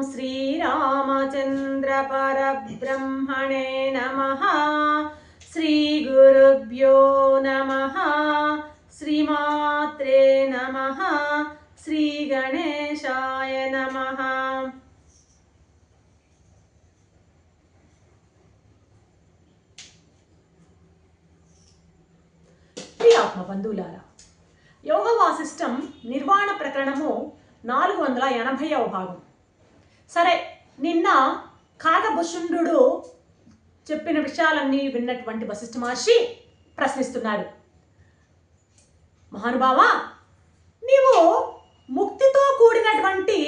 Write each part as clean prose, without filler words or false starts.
श्रीरामचंद्र परब्रह्मणे नमः। श्रीगुरुभ्यो नमः। श्रीमात्रे नमः। श्रीगणेशाय नमः। ఆత్మ బంధువులారా, యోగ వాసిష్టం నిర్వాణ ప్రకరణము 480వ భాగం. సరే, నిన్న కాగభుషుండు చెప్పిన విషయాలన్నీ విన్నటువంటి వశిష్ఠ మహర్షి ప్రశ్నిస్తున్నాడు. మహానుభావ, నీవు ముక్తితో కూడినటువంటి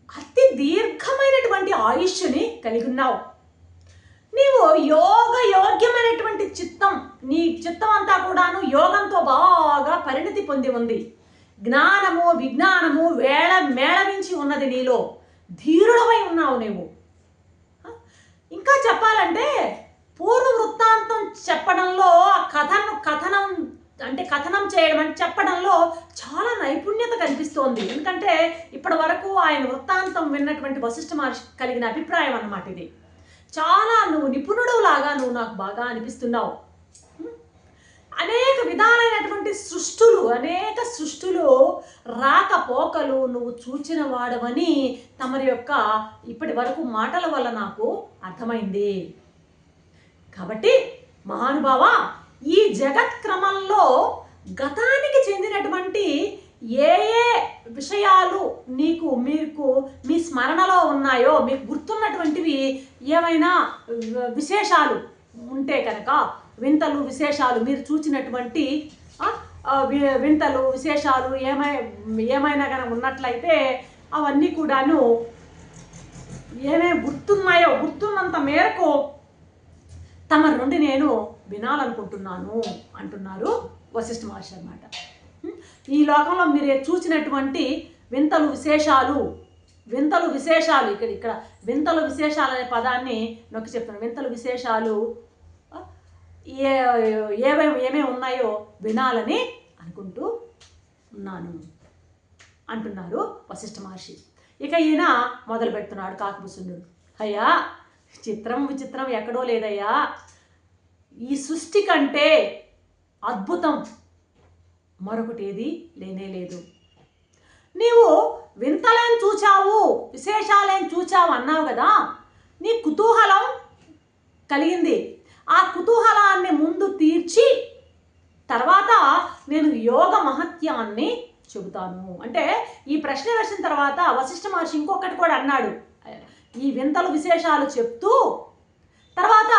అతి దీర్ఘమైనటువంటి ఆయుష్ని కలిగి ఉన్నావు. నీవు యోగ్యమైనటువంటి చిత్తం, నీ చిత్తం అంతా కూడాను యోగంతో బాగా పరిణతి పొంది ఉంది. జ్ఞానము విజ్ఞానము మేళవించి ఉన్నది నీలో. ధీరుడవై ఉన్నావు నీవు. ఇంకా చెప్పాలంటే పూర్వ వృత్తాంతం చెప్పడంలో, కథనం చేయడం అంటే చెప్పడంలో చాలా నైపుణ్యత కనిపిస్తోంది. ఎందుకంటే ఇప్పటి వరకు ఆయన వృత్తాంతం విన్నటువంటి వశిష్ఠ మహర్షి కలిగిన అభిప్రాయం అన్నమాట ఇది. చాలా నువ్వు నిపుణుడు లాగా నువ్వు నాకు బాగా అనిపిస్తున్నావు. అనేక విధాలైనటువంటి అనేక సృష్టులు రాకపోకలు నువ్వు చూచిన వాడవని తమరి యొక్క ఇప్పటి వరకు మాటల వల్ల నాకు అర్థమైంది. కాబట్టి మహానుభావ, ఈ జగత్ క్రమంలో గతానికి చెందినటువంటి ఏ ఏ విషయాలు మీ స్మరణలో ఉన్నాయో, మీకు గుర్తున్నటువంటివి ఏమైనా విశేషాలు ఉంటే కనుక, వింతలు విశేషాలు మీరు చూచినటువంటి వింతలు విశేషాలు ఏమైనా కనుక ఉన్నట్లయితే అవన్నీ కూడాను ఏమేమి గుర్తున్నంత మేరకు తమ నుండి నేను వినాలనుకుంటున్నాను అంటున్నారు వశిష్ఠ మహర్షి అన్నమాట. ఈ లోకంలో మీరు చూసినటువంటి వింతలు విశేషాలు ఇక్కడ వింతలు విశేషాలు అనే పదాన్ని నొక్కి చెప్తున్నాను. వింతలు విశేషాలు ఏమేమి ఉన్నాయో వినాలని అనుకుంటూ ఉన్నాను అంటున్నారు వశిష్ఠ మహర్షి. ఇక ఈయన మొదలు పెడుతున్నాడు కాకభుషుండు. అయ్యా, చిత్రం విచిత్రం ఎక్కడో లేదయ్యా. ఈ సృష్టి కంటే అద్భుతం మరొకటి ఏది లేనే లేదు. నీవు వింతలేం చూచావు, విశేషాలేం చూచావు అన్నావు కదా. నీ కుతూహలం కలిగింది. ఆ కుతూహలాన్ని ముందు తీర్చి తర్వాత నేను యోగ మహత్యాన్ని చెబుతాను అంటే, ఈ ప్రశ్న వేసిన తర్వాత వశిష్ఠ మహర్షి ఇంకొకటి కూడా అన్నాడు. ఈ వింతలు విశేషాలు చెప్తూ తర్వాత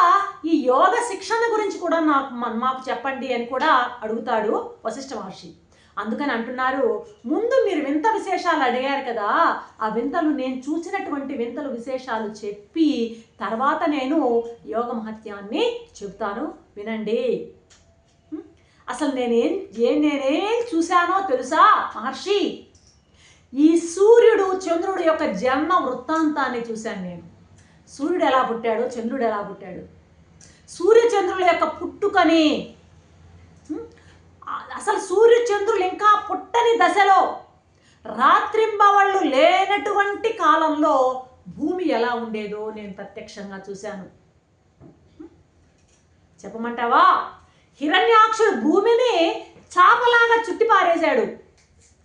ఈ యోగ శిక్షణ గురించి కూడా మాకు చెప్పండి అని కూడా అడుగుతాడు వశిష్ఠ మహర్షి. అందుకని అంటున్నారు, ముందు మీరు వింత విశేషాలు అడిగారు కదా, ఆ వింతలు నేను చూసినటువంటి వింతలు విశేషాలు చెప్పి తర్వాత నేను యోగ మహత్యాన్ని చెబుతాను, వినండి. అసలు నేనేం చూశానో తెలుసా మహర్షి? ఈ సూర్యుడు చంద్రుడు యొక్క జన్మ వృత్తాంతాన్ని చూశాను నేను. సూర్యుడు ఎలా పుట్టాడు, చంద్రుడు ఎలా పుట్టాడు, సూర్యచంద్రుల యొక్క పుట్టుకని, అసలు సూర్యచంద్రులు ఇంకా పుట్టని దశలో రాత్రింబవళ్ళు లేనటువంటి కాలంలో భూమి ఎలా ఉండేదో నేను ప్రత్యక్షంగా చూశాను. చెప్పమంటావా? హిరణ్యాక్షుడు భూమిని చాపలాగా చుట్టి పారేశాడు.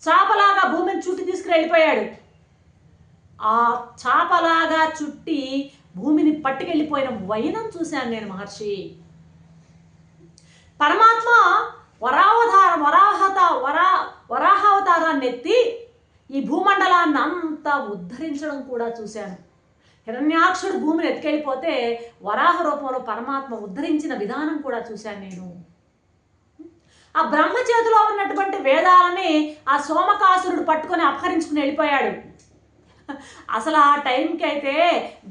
చాపలాగా భూమిని చుట్టి తీసుకుని వెళ్ళిపోయాడు. ఆ చాపలాగా చుట్టి భూమిని పట్టుకెళ్ళిపోయిన వైనం చూశాను నేను మహర్షి. పరమాత్మ వరాహావతారాన్ని ఎత్తి ఈ భూమండలాన్ని అంతా ఉద్ధరించడం కూడా చూశాను. హిరణ్యాక్షుడు భూమిని ఎత్తుకెళ్ళిపోతే వరాహ రూపంలో పరమాత్మ ఉద్ధరించిన విధానం కూడా చూశాను నేను. ఆ బ్రహ్మ చేతిలో ఉన్నటువంటి వేదాలని ఆ సోమకాసురుడు పట్టుకొని అపహరించుకుని వెళ్ళిపోయాడు. అసలు ఆ టైంకి అయితే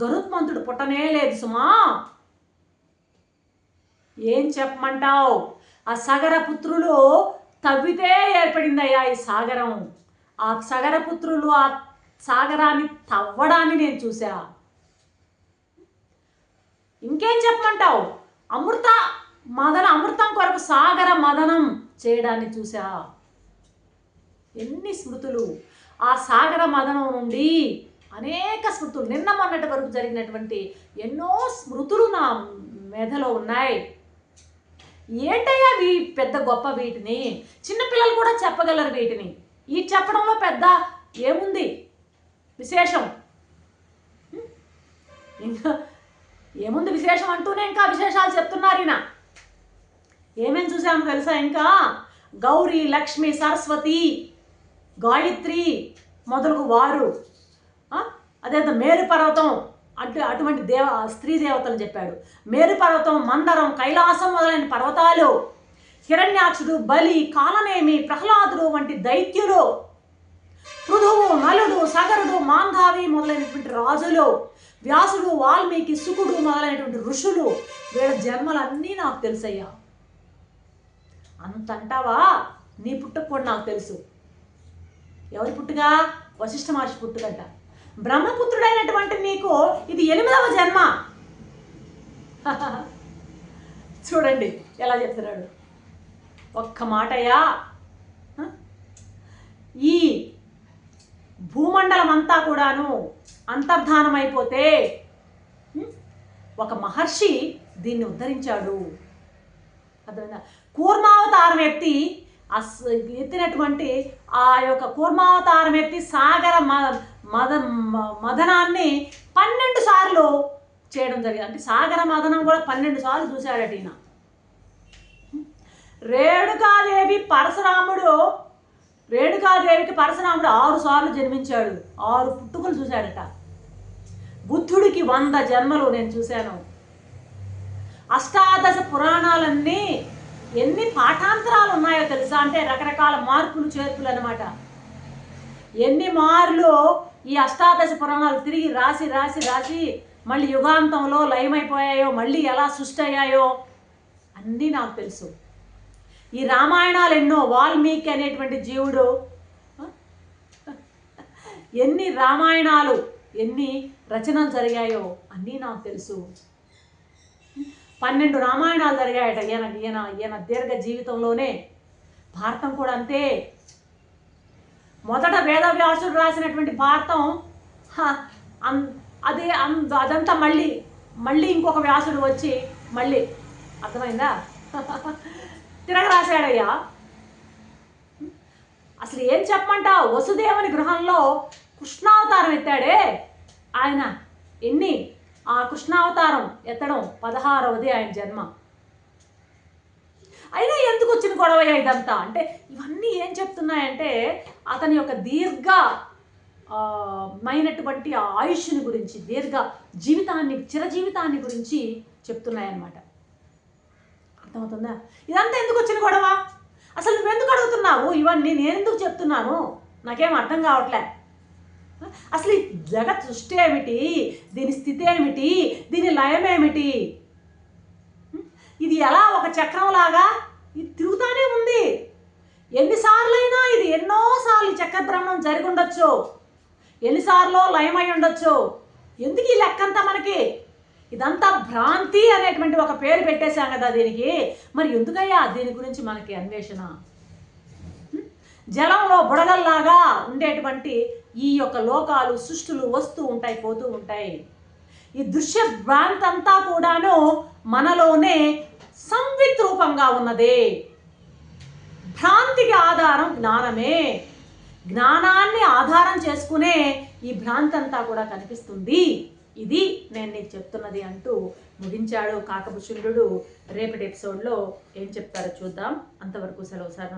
గరుత్మంతుడు పుట్టనే లేదు సుమా. ఏం చెప్పమంటావు? ఆ సగరపుత్రులు తవ్వితే ఏర్పడిందయ్యా ఈ సాగరం. ఆ సగరపుత్రులు ఆ సాగరాన్ని తవ్వడాన్ని నేను చూసా. ఇంకేం చెప్పమంటావు? అమృతం కొరకు సాగర మదనం చేయడాన్ని చూసా. ఎన్ని స్మృతులు! ఆ సాగర మదనం నుండి అనేక స్మృతులు, నిన్న మొన్నటి వరకు జరిగినటువంటి ఎన్నో స్మృతులు నా మెదలో ఉన్నాయి. ఏంటయ్యా పెద్ద గొప్ప వీటిని, చిన్నపిల్లలు కూడా చెప్పగలరు వీటిని. ఈ చెప్పడంలో పెద్ద ఏముంది విశేషం? ఇంకా ఏముంది విశేషం అంటూనే ఇంకా విశేషాలు చెప్తున్నారు ఈయన. ఏమేమి చూసాము తెలుసా? ఇంకా గౌరీ, లక్ష్మి, సరస్వతి, గాయత్రి మొదలగు వారు, అదే మేరు పర్వతం అంటే అటువంటి స్త్రీ దేవతలు చెప్పాడు. మేరు పర్వతం, మందరం, కైలాసం మొదలైన పర్వతాలు, హిరణ్యాక్షుడు, బలి, కాలనేమి, ప్రహ్లాదుడు వంటి దైత్యులు, పృథువు, నలుడు, సగరుడు, మాంధావి మొదలైనటువంటి రాజులు, వ్యాసుడు, వాల్మీకి, శుకుడు మొదలైనటువంటి ఋషులు, వీళ్ళ జన్మలన్నీ నాకు తెలుసయ్యా. అంతంటావా? నీ పుట్టుక కూడా నాకు తెలుసు. ఎవరి పుట్టుగా? వశిష్ఠ మహర్షి పుట్టుకంట. బ్రహ్మపుత్రుడైనటువంటి నీకు ఇది 8వ జన్మ. చూడండి ఎలా చెప్తున్నాడు. ఒక్క మాటయ్యా, ఈ భూమండలం అంతా కూడాను అంతర్ధానమైపోతే ఒక మహర్షి దీన్ని ఉద్ధరించాడు. అర్థమైందా? కూర్మావతారం ఎత్తినటువంటి ఆ యొక్క కూర్మావతారం ఎత్తి సాగర మదనాన్ని 12 సార్లు చేయడం జరిగింది. అంటే సాగర మదనం కూడా 12 సార్లు చూశాడట ఈయన. రేణుకాదేవికి పరశురాముడు 6 సార్లు జన్మించాడు. 6 పుట్టుకలు చూశాడట. బుద్ధుడికి 100 జన్మలు నేను చూశాను. అష్టాదశ పురాణాలన్నీ ఎన్ని పాఠాంతరాలు ఉన్నాయో తెలుసా? అంటే రకరకాల మార్పులు చేర్పులు అన్నమాట. ఎన్ని మార్లు ఈ అష్టాదశ పురాణాలు తిరిగి రాసి రాసి రాసి మళ్ళీ యుగాంతంలో లయమైపోయాయో, మళ్ళీ ఎలా సృష్టి అయ్యాయో అన్నీ నాకు తెలుసు. ఈ రామాయణాలు ఎన్నో, వాల్మీకి అనేటువంటి జీవుడు ఎన్ని రామాయణాలు, ఎన్ని రచనలు జరిగాయో అన్నీ నాకు తెలుసు. 12 రామాయణాలు జరిగాయట ఈయన దీర్ఘ జీవితంలోనే. భారతం కూడా అంతే. మొదట వేదవ్యాసుడు రాసినటువంటి భారతం అదంతా మళ్ళీ ఇంకొక వ్యాసుడు వచ్చి మళ్ళీ, అర్థమైందా, తిరగరాశాడయ్యా. అసలు ఏం చెప్పమంటావు? వసుదేవుని గృహంలో కృష్ణావతారం ఎత్తాడే ఆయన. ఆ కృష్ణావతారం ఎత్తడం 16వది ఆయన జన్మ. అయినా ఎందుకు వచ్చిన గొడవయ్యా ఇదంతా? అంటే ఇవన్నీ ఏం చెప్తున్నాయంటే అతని యొక్క మైనటువంటి ఆయుష్ని గురించి, చిరజీవితాన్ని గురించి చెప్తున్నాయన్నమాట. అర్థమవుతుందా? ఇదంతా ఎందుకు వచ్చిన గొడవ? అసలు నువ్వెందుకు అడుగుతున్నావు ఇవన్నీ? నేను ఎందుకు చెప్తున్నాను? నాకేం అర్థం కావట్లే. అసలు ఈ జగత్ సృష్టి ఏమిటి? దీని స్థితి ఏమిటి? దీని లయం ఏమిటి? ఇది ఎలా ఒక చక్రంలాగా ఇది తిరుగుతానే ఉంది. ఎన్నిసార్లైనా ఇది ఎన్నోసార్లు చక్రభ్రమణం జరిగి ఉండొచ్చు, ఎన్నిసార్లు లయమై ఉండొచ్చు. ఎందుకు ఈ లెక్కంతా మనకి? ఇదంతా భ్రాంతి అనేటువంటి ఒక పేరు పెట్టేశాం కదా దీనికి. మరి ఎందుకయ్యా దీని గురించి మనకి అన్వేషణ? జలంలో బుడగల్లాగా ఉండేటువంటి ఈ యొక్క లోకాలు, సృష్టులు వస్తూ ఉంటాయి, పోతూ ఉంటాయి. ఈ దృశ్య భ్రాంతి అంతా కూడాను మనలోనే సంవిత్ రూపంగా ఉన్నదే. భ్రాంతికి ఆధారం జ్ఞానమే. జ్ఞానాన్ని ఆధారం చేసుకునే ఈ భ్రాంతి అంతా కూడా కనిపిస్తుంది. ఇది నేను నీకు చెప్తున్నది అంటూ ముగించాడు కాకభుషుండు. రేపటి ఎపిసోడ్లో ఏం చెప్తారో చూద్దాం. అంతవరకు సెలవు సార్.